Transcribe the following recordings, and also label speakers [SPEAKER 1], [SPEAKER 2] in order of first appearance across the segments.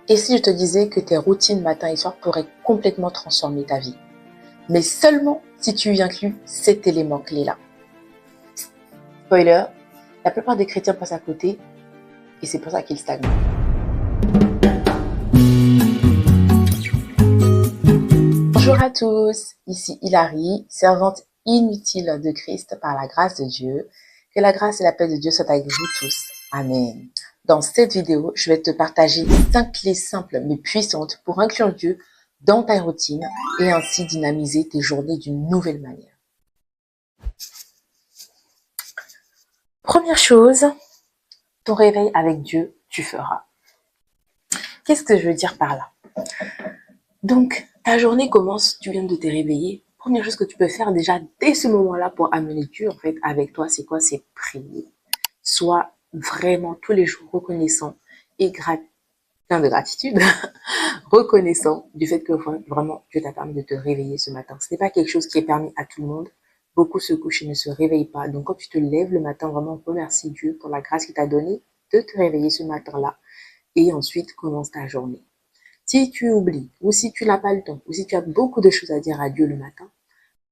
[SPEAKER 1] Et si je te disais que tes routines matin et soir pourraient complètement transformer ta vie? Mais seulement si tu y inclus cet élément clé-là. Spoiler, la plupart des chrétiens passent à côté et c'est pour ça qu'ils stagnent. Bonjour à tous, ici Hilary, servante inutile de Christ par la grâce de Dieu. Que la grâce et la paix de Dieu soient avec vous tous. Amen. Dans cette vidéo, je vais te partager 5 clés simples mais puissantes pour inclure Dieu dans ta routine et ainsi dynamiser tes journées d'une nouvelle manière. Première chose, ton réveil avec Dieu, tu feras. Qu'est-ce que je veux dire par là? Donc, ta journée commence, tu viens de te réveiller. Première chose que tu peux faire déjà dès ce moment-là pour amener Dieu en fait avec toi, c'est quoi? C'est prier. Sois vraiment tous les jours reconnaissant et plein de gratitude, reconnaissant du fait que vraiment Dieu t'a permis de te réveiller ce matin. Ce n'est pas quelque chose qui est permis à tout le monde. Beaucoup se couchent et ne se réveillent pas. Donc quand tu te lèves le matin, vraiment remercie Dieu pour la grâce qu'il t'a donnée de te réveiller ce matin-là. Et ensuite, commence ta journée. Si tu oublies, ou si tu n'as pas le temps, ou si tu as beaucoup de choses à dire à Dieu le matin,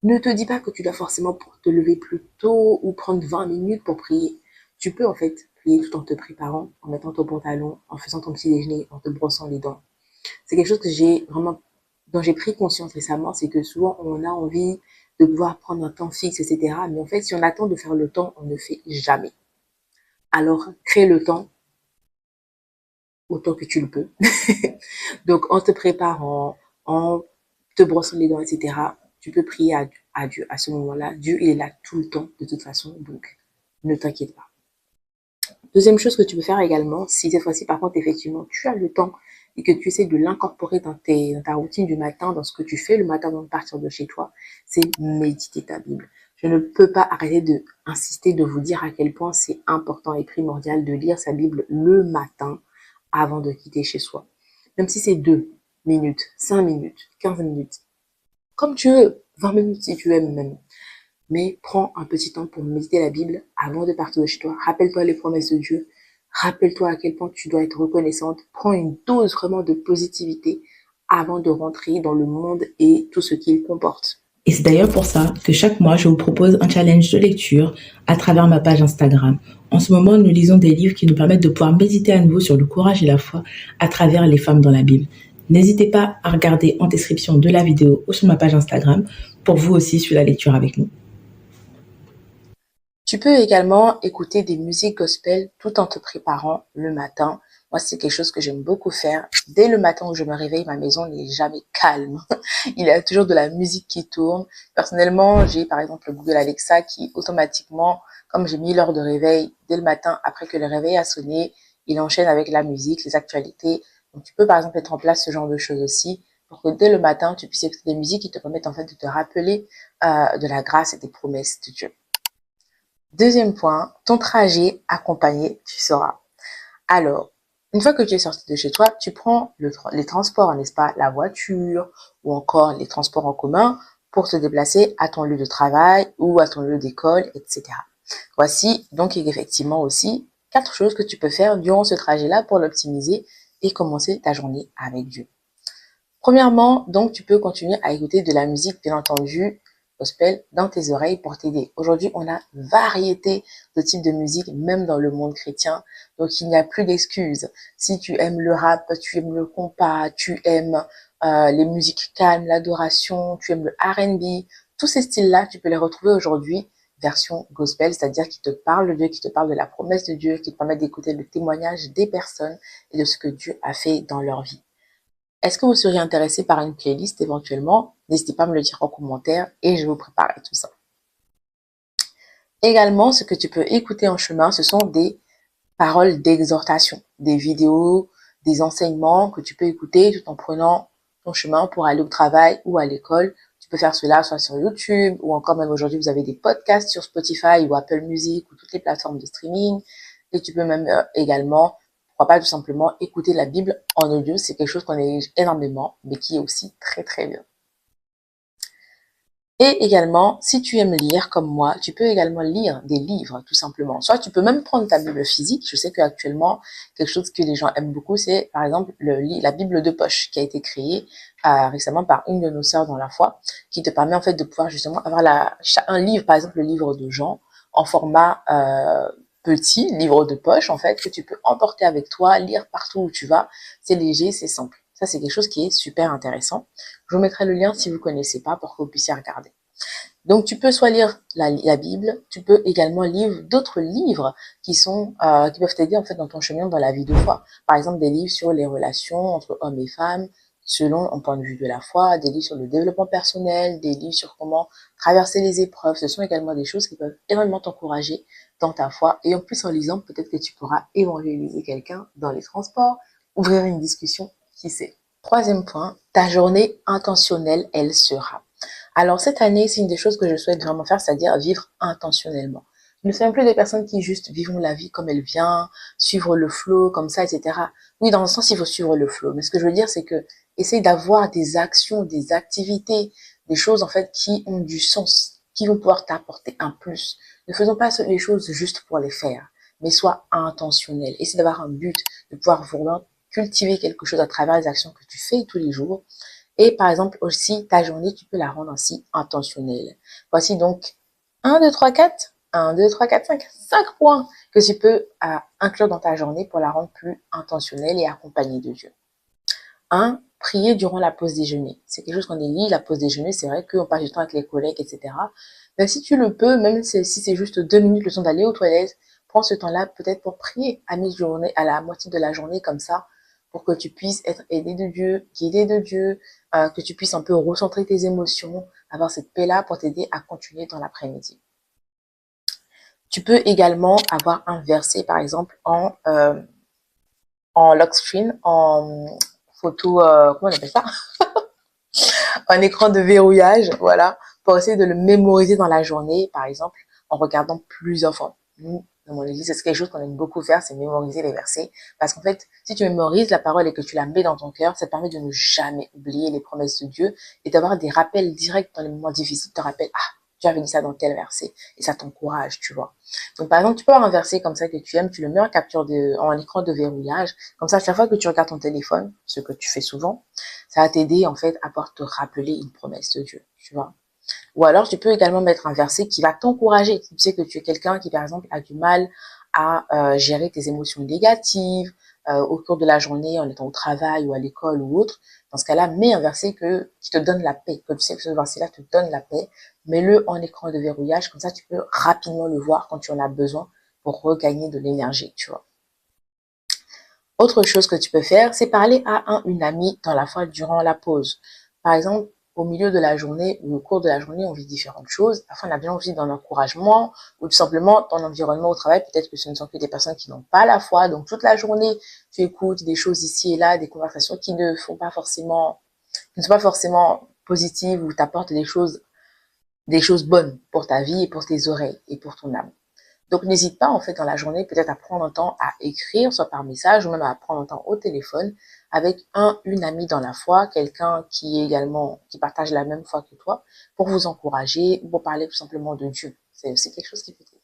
[SPEAKER 1] ne te dis pas que tu dois forcément te lever plus tôt ou prendre 20 minutes pour prier. Tu peux en fait prier tout en te préparant, en mettant ton pantalon, en faisant ton petit déjeuner, en te brossant les dents. C'est quelque chose dont j'ai pris conscience récemment, c'est que souvent on a envie de pouvoir prendre un temps fixe, etc. Mais en fait, si on attend de faire le temps, on ne fait jamais. Alors, crée le temps autant que tu le peux. Donc, en te préparant, en te brossant les dents, etc., tu peux prier à Dieu à ce moment-là. Dieu, il est là tout le temps, de toute façon, donc ne t'inquiète pas. Deuxième chose que tu peux faire également, si cette fois-ci, par contre, effectivement, tu as le temps et que tu essaies de l'incorporer dans ta routine du matin, dans ce que tu fais le matin avant de partir de chez toi, c'est méditer ta Bible. Je ne peux pas arrêter d'insister, de vous dire à quel point c'est important et primordial de lire sa Bible le matin avant de quitter chez soi. Même si c'est 2 minutes, 5 minutes, 15 minutes, comme tu veux, 20 minutes si tu aimes même. Mais prends un petit temps pour méditer la Bible avant de partir de chez toi. Rappelle-toi les promesses de Dieu. Rappelle-toi à quel point tu dois être reconnaissante. Prends une dose vraiment de positivité avant de rentrer dans le monde et tout ce qu'il comporte.
[SPEAKER 2] Et c'est d'ailleurs pour ça que chaque mois, je vous propose un challenge de lecture à travers ma page Instagram. En ce moment, nous lisons des livres qui nous permettent de pouvoir méditer à nouveau sur le courage et la foi à travers les femmes dans la Bible. N'hésitez pas à regarder en description de la vidéo ou sur ma page Instagram pour vous aussi suivre la lecture avec nous.
[SPEAKER 1] Tu peux également écouter des musiques gospel tout en te préparant le matin. Moi, c'est quelque chose que j'aime beaucoup faire. Dès le matin où je me réveille, ma maison n'est jamais calme. Il y a toujours de la musique qui tourne. Personnellement, j'ai par exemple le Google Alexa qui automatiquement, comme j'ai mis l'heure de réveil dès le matin après que le réveil a sonné, il enchaîne avec la musique, les actualités. Donc tu peux par exemple mettre en place ce genre de choses aussi pour que dès le matin, tu puisses écouter des musiques qui te permettent en fait de te rappeler de la grâce et des promesses de Dieu. Deuxième point, ton trajet accompagné, tu sauras. Alors, une fois que tu es sorti de chez toi, tu prends les transports, n'est-ce pas, la voiture ou encore les transports en commun pour te déplacer à ton lieu de travail ou à ton lieu d'école, etc. Voici donc effectivement aussi 4 choses que tu peux faire durant ce trajet-là pour l'optimiser et commencer ta journée avec Dieu. Premièrement, donc tu peux continuer à écouter de la musique, bien entendu, gospel dans tes oreilles pour t'aider. Aujourd'hui, on a variété de types de musique, même dans le monde chrétien. Donc, il n'y a plus d'excuses. Si tu aimes le rap, tu aimes le compas, tu aimes les musiques calmes, l'adoration, tu aimes le R&B, tous ces styles-là, tu peux les retrouver aujourd'hui version gospel, c'est-à-dire qui te parle de Dieu, qui te parle de la promesse de Dieu, qui te permet d'écouter le témoignage des personnes et de ce que Dieu a fait dans leur vie. Est-ce que vous seriez intéressé par une playlist éventuellement? N'hésitez pas à me le dire en commentaire et je vais vous préparer tout ça. Également, ce que tu peux écouter en chemin, ce sont des paroles d'exhortation, des vidéos, des enseignements que tu peux écouter tout en prenant ton chemin pour aller au travail ou à l'école. Tu peux faire cela soit sur YouTube ou encore même aujourd'hui, vous avez des podcasts sur Spotify ou Apple Music ou toutes les plateformes de streaming. Et tu peux même également, pourquoi pas tout simplement écouter la Bible en audio. C'est quelque chose qu'on néglige énormément, mais qui est aussi très très bien. Et également, si tu aimes lire comme moi, tu peux également lire des livres, tout simplement. Soit tu peux même prendre ta Bible physique. Je sais qu'actuellement, quelque chose que les gens aiment beaucoup, c'est par exemple la Bible de poche qui a été créée récemment par une de nos sœurs dans la foi, qui te permet en fait de pouvoir justement avoir un livre, par exemple le livre de Jean, en format petit, livre de poche en fait, que tu peux emporter avec toi, lire partout où tu vas. C'est léger, c'est simple. Ça, c'est quelque chose qui est super intéressant. Je vous mettrai le lien si vous connaissez pas pour que vous puissiez regarder. Donc, tu peux soit lire la Bible, tu peux également lire d'autres livres qui peuvent t'aider en fait dans ton chemin dans la vie de foi. Par exemple, des livres sur les relations entre hommes et femmes, selon un point de vue de la foi, des livres sur le développement personnel, des livres sur comment traverser les épreuves. Ce sont également des choses qui peuvent énormément t'encourager dans ta foi. Et en plus, en lisant, peut-être que tu pourras évangéliser quelqu'un dans les transports, ouvrir une discussion, qui sait. Troisième point, ta journée intentionnelle, elle sera. Alors cette année, c'est une des choses que je souhaite vraiment faire, c'est-à-dire vivre intentionnellement. Je ne suis plus des personnes qui juste vivent la vie comme elle vient, suivre le flow, comme ça, etc. Oui, dans le sens, il faut suivre le flow. Mais ce que je veux dire, c'est que essaye d'avoir des actions, des activités, des choses en fait qui ont du sens, qui vont pouvoir t'apporter un plus. Ne faisons pas les choses juste pour les faire, mais sois intentionnel. Essaye d'avoir un but, de pouvoir vraiment cultiver quelque chose à travers les actions que tu fais tous les jours. Et par exemple aussi, ta journée, tu peux la rendre ainsi intentionnelle. Voici donc 5 points que tu peux inclure dans ta journée pour la rendre plus intentionnelle et accompagnée de Dieu. 1. Prier durant la pause déjeuner. C'est quelque chose qu'on élit, la pause déjeuner, c'est vrai qu'on passe du temps avec les collègues, etc. Mais si tu le peux, même si c'est juste 2 minutes le temps d'aller aux toilettes, prends ce temps-là peut-être pour prier à mi-journée, à la moitié de la journée comme ça, pour que tu puisses être aidé de Dieu, guidé de Dieu, que tu puisses un peu recentrer tes émotions, avoir cette paix-là pour t'aider à continuer dans l'après-midi. Tu peux également avoir un verset, par exemple, en lock screen, en photo, comment on appelle ça? Un écran de verrouillage, voilà, pour essayer de le mémoriser dans la journée, par exemple, en regardant plusieurs fois. Nous, dans mon église, c'est quelque chose qu'on aime beaucoup faire, c'est mémoriser les versets. Parce qu'en fait, si tu mémorises la parole et que tu la mets dans ton cœur, ça te permet de ne jamais oublier les promesses de Dieu et d'avoir des rappels directs dans les moments difficiles. Tu te rappelles, ah, tu avais dit ça dans tel verset. Et ça t'encourage, tu vois. Donc, par exemple, tu peux avoir un verset comme ça que tu aimes, tu le mets en écran de verrouillage. Comme ça, chaque fois que tu regardes ton téléphone, ce que tu fais souvent, ça va t'aider, en fait, à pouvoir te rappeler une promesse de Dieu, tu vois. Ou alors, tu peux également mettre un verset qui va t'encourager. Tu sais que tu es quelqu'un qui, par exemple, a du mal à gérer tes émotions négatives au cours de la journée, en étant au travail ou à l'école ou autre. Dans ce cas-là, mets un verset qui te donne la paix. Que tu sais que ce verset-là te donne la paix. Mets-le en écran de verrouillage. Comme ça, tu peux rapidement le voir quand tu en as besoin pour regagner de l'énergie, tu vois. Autre chose que tu peux faire, c'est parler à une amie dans la foi durant la pause. Par exemple, au milieu de la journée ou au cours de la journée, on vit différentes choses. Parfois, on a besoin aussi d'un encouragement ou tout simplement dans l'environnement au travail. Peut-être que ce ne sont que des personnes qui n'ont pas la foi. Donc, toute la journée, tu écoutes des choses ici et là, des conversations qui ne sont pas forcément positives ou t'apportent des choses bonnes pour ta vie et pour tes oreilles et pour ton âme. Donc, n'hésite pas, en fait, dans la journée, peut-être à prendre un temps à écrire, soit par message, ou même à prendre un temps au téléphone avec une amie dans la foi, quelqu'un qui partage la même foi que toi, pour vous encourager, ou pour parler tout simplement de Dieu. C'est aussi quelque chose qui peut t'aider.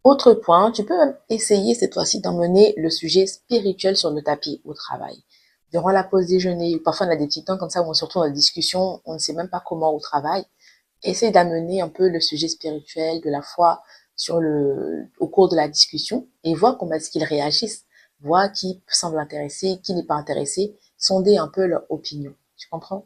[SPEAKER 1] Autre point, tu peux même essayer cette fois-ci d'emmener le sujet spirituel sur le tapis au travail. Durant la pause déjeuner, parfois on a des petits temps comme ça où on se retrouve dans la discussion, on ne sait même pas comment au travail. Essaye d'amener un peu le sujet spirituel de la foi au cours de la discussion et vois comment est-ce qu'ils réagissent. Vois qui semble intéressé, qui n'est pas intéressé. Sonder un peu leur opinion. Tu comprends?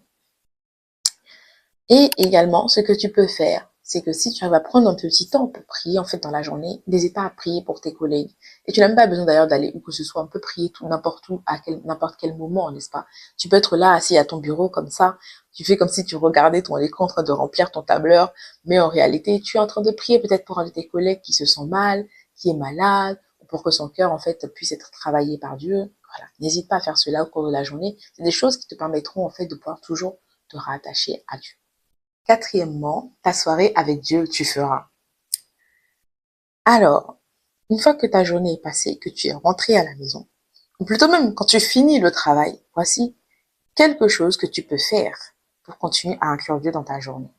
[SPEAKER 1] Et également, ce que tu peux faire, c'est que si tu arrives à prendre un petit temps pour prier en fait dans la journée, n'hésite pas à prier pour tes collègues. Et tu n'as même pas besoin d'ailleurs d'aller où que ce soit, on peut prier tout n'importe où, n'importe quel moment, n'est-ce pas? Tu peux être là assis à ton bureau comme ça, tu fais comme si tu regardais ton écran en train de remplir ton tableur, mais en réalité, tu es en train de prier peut-être pour un de tes collègues qui se sent mal, qui est malade, ou pour que son cœur en fait puisse être travaillé par Dieu. Voilà, n'hésite pas à faire cela au cours de la journée. C'est des choses qui te permettront en fait de pouvoir toujours te rattacher à Dieu. Quatrièmement, ta soirée avec Dieu, tu feras. Alors, une fois que ta journée est passée, que tu es rentré à la maison, ou plutôt même quand tu finis le travail, voici quelque chose que tu peux faire pour continuer à inclure Dieu dans ta journée.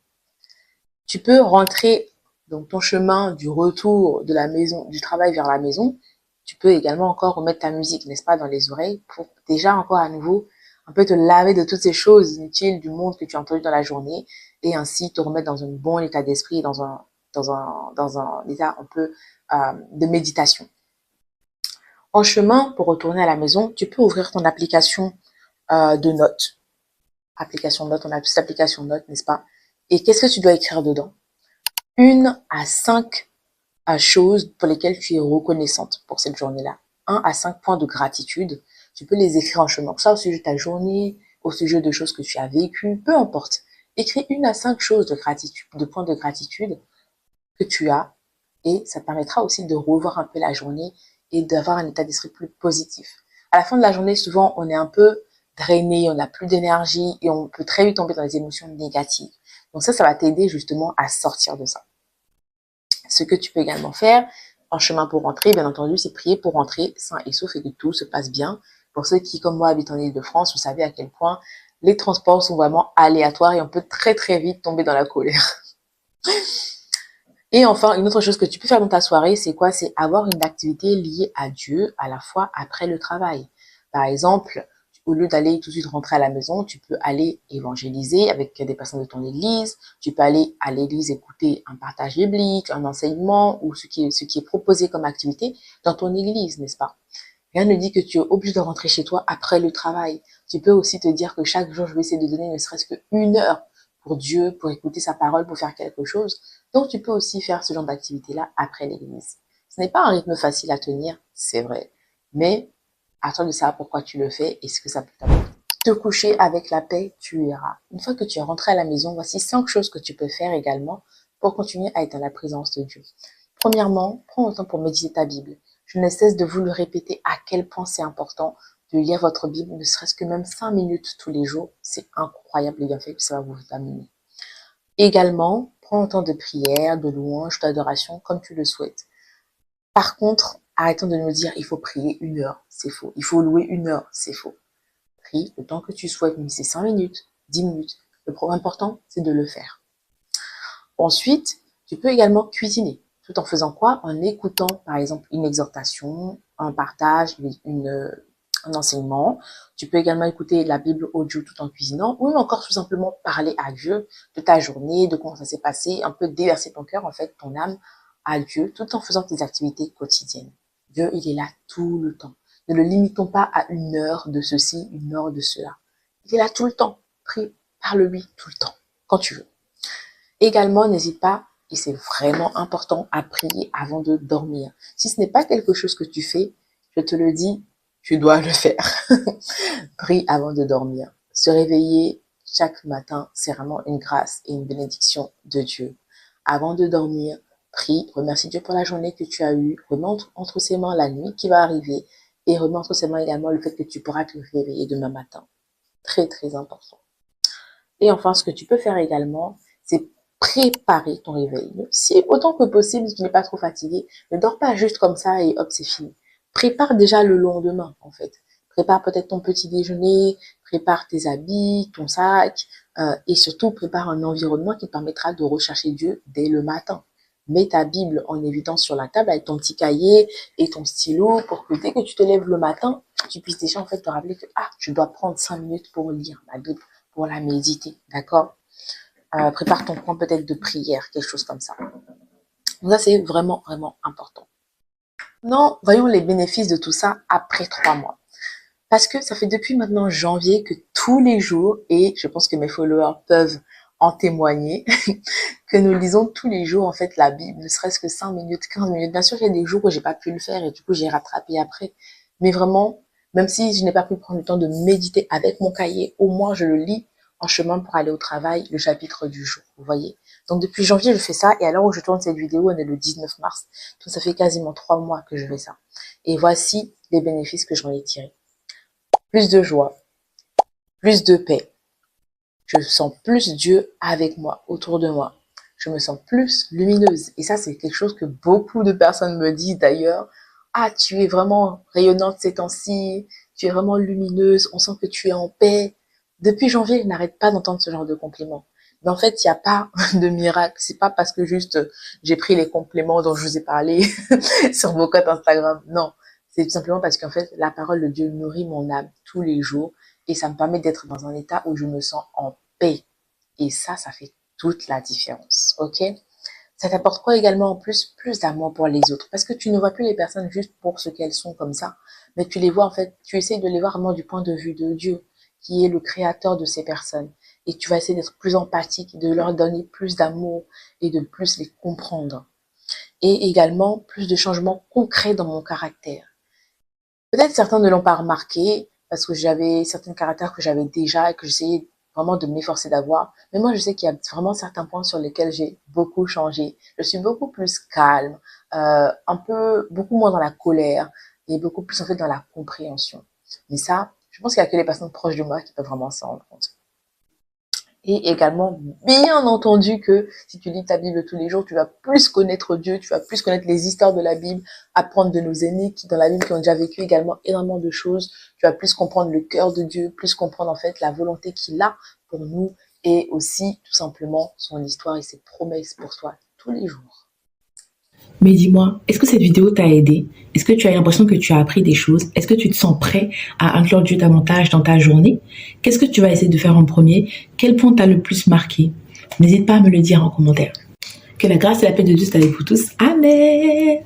[SPEAKER 1] Tu peux rentrer dans ton chemin du retour de la maison, du travail vers la maison. Tu peux également encore remettre ta musique, n'est-ce pas, dans les oreilles pour déjà encore à nouveau un peu te laver de toutes ces choses inutiles du monde que tu as entendu dans la journée et ainsi te remettre dans un bon état d'esprit, dans un état un peu de méditation. En chemin, pour retourner à la maison, tu peux ouvrir ton application de notes. Application de notes, on a tous l'application de notes, n'est-ce pas? Et qu'est-ce que tu dois écrire dedans? 1 à 5 choses pour lesquelles tu es reconnaissante pour cette journée-là. 1 à 5 points de gratitude. Tu peux les écrire en chemin. Ça, au sujet de ta journée, au sujet de choses que tu as vécues, peu importe. Écris 1 à 5 choses de gratitude, de points de gratitude que tu as et ça te permettra aussi de revoir un peu la journée et d'avoir un état d'esprit plus positif. À la fin de la journée, souvent, on est un peu drainé, on n'a plus d'énergie et on peut très vite tomber dans les émotions négatives. Donc ça va t'aider justement à sortir de ça. Ce que tu peux également faire en chemin pour rentrer, bien entendu, c'est prier pour rentrer sain et sauf et que tout se passe bien. Pour ceux qui, comme moi, habitent en Île-de-France, vous savez à quel point les transports sont vraiment aléatoires et on peut très très vite tomber dans la colère. Et enfin, une autre chose que tu peux faire dans ta soirée, c'est quoi? C'est avoir une activité liée à Dieu à la fois après le travail. Par exemple, au lieu d'aller tout de suite rentrer à la maison, tu peux aller évangéliser avec des personnes de ton église. Tu peux aller à l'église écouter un partage biblique, un enseignement ou ce qui est proposé comme activité dans ton église, n'est-ce pas? Rien ne dit que tu es obligé de rentrer chez toi après le travail. Tu peux aussi te dire que chaque jour, je vais essayer de donner ne serait-ce qu'une heure pour Dieu, pour écouter sa parole, pour faire quelque chose. Donc, tu peux aussi faire ce genre d'activité-là après l'église. Ce n'est pas un rythme facile à tenir, c'est vrai. Mais, à toi de savoir pourquoi tu le fais et ce que ça peut t'apporter. Te coucher avec la paix, tu iras. Une fois que tu es rentré à la maison, voici 5 choses que tu peux faire également pour continuer à être dans la présence de Dieu. Premièrement, prends le temps pour méditer ta Bible. Je ne cesse de vous le répéter à quel point c'est important de lire votre Bible, ne serait-ce que même 5 minutes tous les jours. C'est incroyable les bienfaits que ça va vous amener. Également, prends le temps de prière, de louange, d'adoration, comme tu le souhaites. Par contre, arrêtons de nous dire il faut prier 1 heure, c'est faux. Il faut louer 1 heure, c'est faux. Prie le temps que tu souhaites, mais c'est 5 minutes, 10 minutes. Le problème important, c'est de le faire. Ensuite, tu peux également cuisiner. Tout en faisant quoi? En écoutant, par exemple, une exhortation, un partage, un enseignement. Tu peux également écouter la Bible audio tout en cuisinant ou encore tout simplement parler à Dieu de ta journée, de comment ça s'est passé, un peu déverser ton cœur, en fait, ton âme à Dieu tout en faisant tes activités quotidiennes. Dieu, il est là tout le temps. Ne le limitons pas à 1 heure de ceci, 1 heure de cela. Il est là tout le temps. Prie, parle-lui tout le temps, quand tu veux. Également, n'hésite pas, et c'est vraiment important, à prier avant de dormir. Si ce n'est pas quelque chose que tu fais, je te le dis, tu dois le faire. Prie avant de dormir. Se réveiller chaque matin, c'est vraiment une grâce et une bénédiction de Dieu. Avant de dormir, prie, remercie Dieu pour la journée que tu as eue, remets entre ses mains la nuit qui va arriver et remets entre ses mains également le fait que tu pourras te réveiller demain matin. Très, très important. Et enfin, ce que tu peux faire également, c'est préparer ton réveil. Si autant que possible, si tu n'es pas trop fatigué, ne dors pas juste comme ça et hop, c'est fini. Prépare déjà le lendemain, en fait. Prépare peut-être ton petit déjeuner, prépare tes habits, ton sac, et surtout prépare un environnement qui te permettra de rechercher Dieu dès le matin. Mets ta Bible en évidence sur la table avec ton petit cahier et ton stylo pour que dès que tu te lèves le matin, tu puisses déjà en fait te rappeler que je dois prendre 5 minutes pour lire ma Bible, pour la méditer, d'accord? Prépare ton point peut-être de prière, quelque chose comme ça. Donc ça, c'est vraiment, vraiment important. Maintenant, voyons les bénéfices de tout ça après 3 mois. Parce que ça fait depuis maintenant janvier que tous les jours, et je pense que mes followers peuvent en témoigner, que nous lisons tous les jours en fait la Bible, ne serait-ce que 5 minutes, 15 minutes. Bien sûr, il y a des jours où j'ai pas pu le faire et du coup j'ai rattrapé après. Mais vraiment, même si je n'ai pas pu prendre le temps de méditer avec mon cahier, au moins je le lis en chemin pour aller au travail, le chapitre du jour, vous voyez. Donc depuis janvier, je fais ça et à l'heure où je tourne cette vidéo, on est le 19 mars. Donc ça fait quasiment 3 mois que je fais ça. Et voici les bénéfices que j'en ai tirés. Plus de joie, plus de paix. Je sens plus Dieu avec moi, autour de moi. Je me sens plus lumineuse. Et ça, c'est quelque chose que beaucoup de personnes me disent d'ailleurs. Ah, tu es vraiment rayonnante ces temps-ci. Tu es vraiment lumineuse. On sent que tu es en paix. Depuis janvier, je n'arrête pas d'entendre ce genre de compliments. Mais en fait, il n'y a pas de miracle. C'est pas parce que juste j'ai pris les compléments dont je vous ai parlé sur vos comptes Instagram. Non, c'est tout simplement parce qu'en fait, la parole de Dieu nourrit mon âme tous les jours et ça me permet d'être dans un état où je me sens en paix. Et ça fait toute la différence. Ok? Ça t'apporte quoi également en plus? Plus d'amour pour les autres. Parce que tu ne vois plus les personnes juste pour ce qu'elles sont comme ça, mais tu les vois en fait, tu essayes de les voir vraiment du point de vue de Dieu, qui est le créateur de ces personnes. Et tu vas essayer d'être plus empathique, de leur donner plus d'amour et de plus les comprendre. Et également plus de changements concrets dans mon caractère. Peut-être certains ne l'ont pas remarqué parce que j'avais certains caractères que j'avais déjà et que j'essayais vraiment de m'efforcer d'avoir. Mais moi, je sais qu'il y a vraiment certains points sur lesquels j'ai beaucoup changé. Je suis beaucoup plus calme, beaucoup moins dans la colère et beaucoup plus en fait dans la compréhension. Mais ça, je pense qu'il y a que les personnes proches de moi qui peuvent vraiment s'en rendre compte. Et également, bien entendu que si tu lis ta Bible tous les jours, tu vas plus connaître Dieu, tu vas plus connaître les histoires de la Bible, apprendre de nos aînés qui, dans la Bible, qui ont déjà vécu également énormément de choses. Tu vas plus comprendre le cœur de Dieu, plus comprendre en fait la volonté qu'il a pour nous et aussi tout simplement son histoire et ses promesses pour toi tous les jours.
[SPEAKER 2] Mais dis-moi, est-ce que cette vidéo t'a aidé? Est-ce que tu as l'impression que tu as appris des choses? Est-ce que tu te sens prêt à inclure Dieu davantage dans ta journée? Qu'est-ce que tu vas essayer de faire en premier? Quel point t'a le plus marqué? N'hésite pas à me le dire en commentaire. Que la grâce et la paix de Dieu soient avec vous tous. Amen!